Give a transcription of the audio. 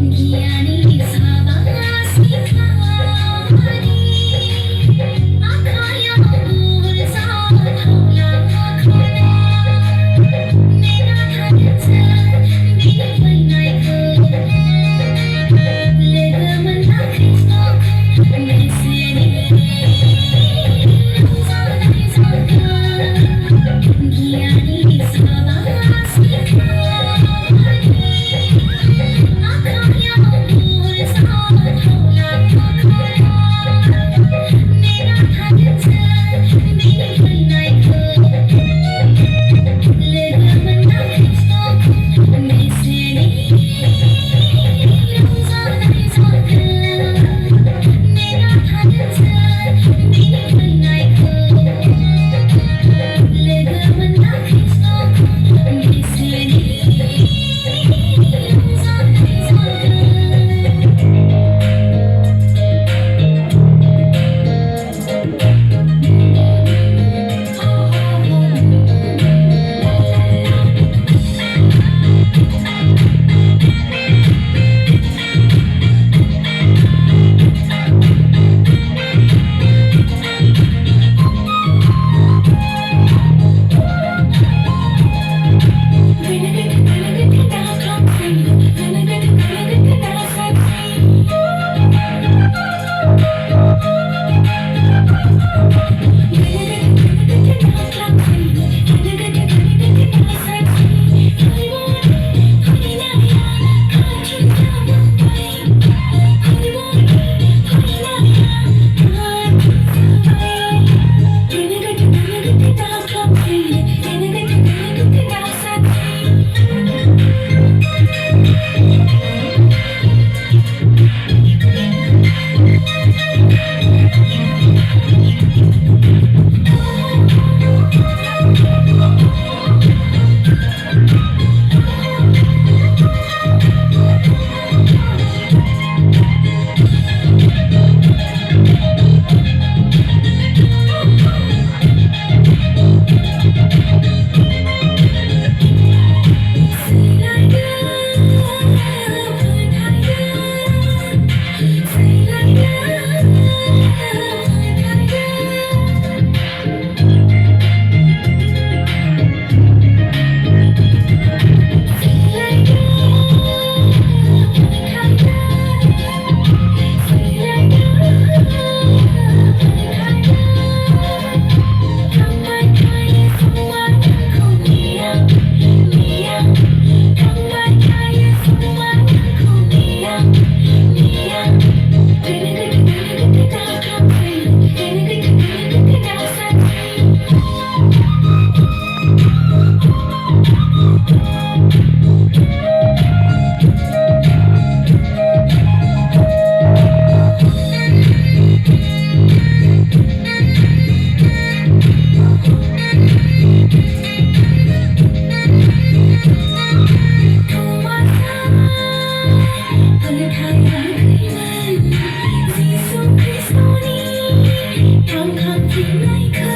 Giani Saba Sikla Badi, Akaya Bur Saat Hola Khona, Mera Hadsan Bini Banai Ko, Lega Manda Kristo Meseni, Zalai Zalka, Giani Saba Sikla Badi. Akaya bur saat hola khona, mera hadsan bini banai ko, lega manda Kristo meseni, zalai zalka, mera hadsan bini banai ko, lega manda Kristo meseni, zalai zalka. Hãy subscribe cho kênh Ghiền Mì Gõ để không bỏ lỡ những video hấp dẫn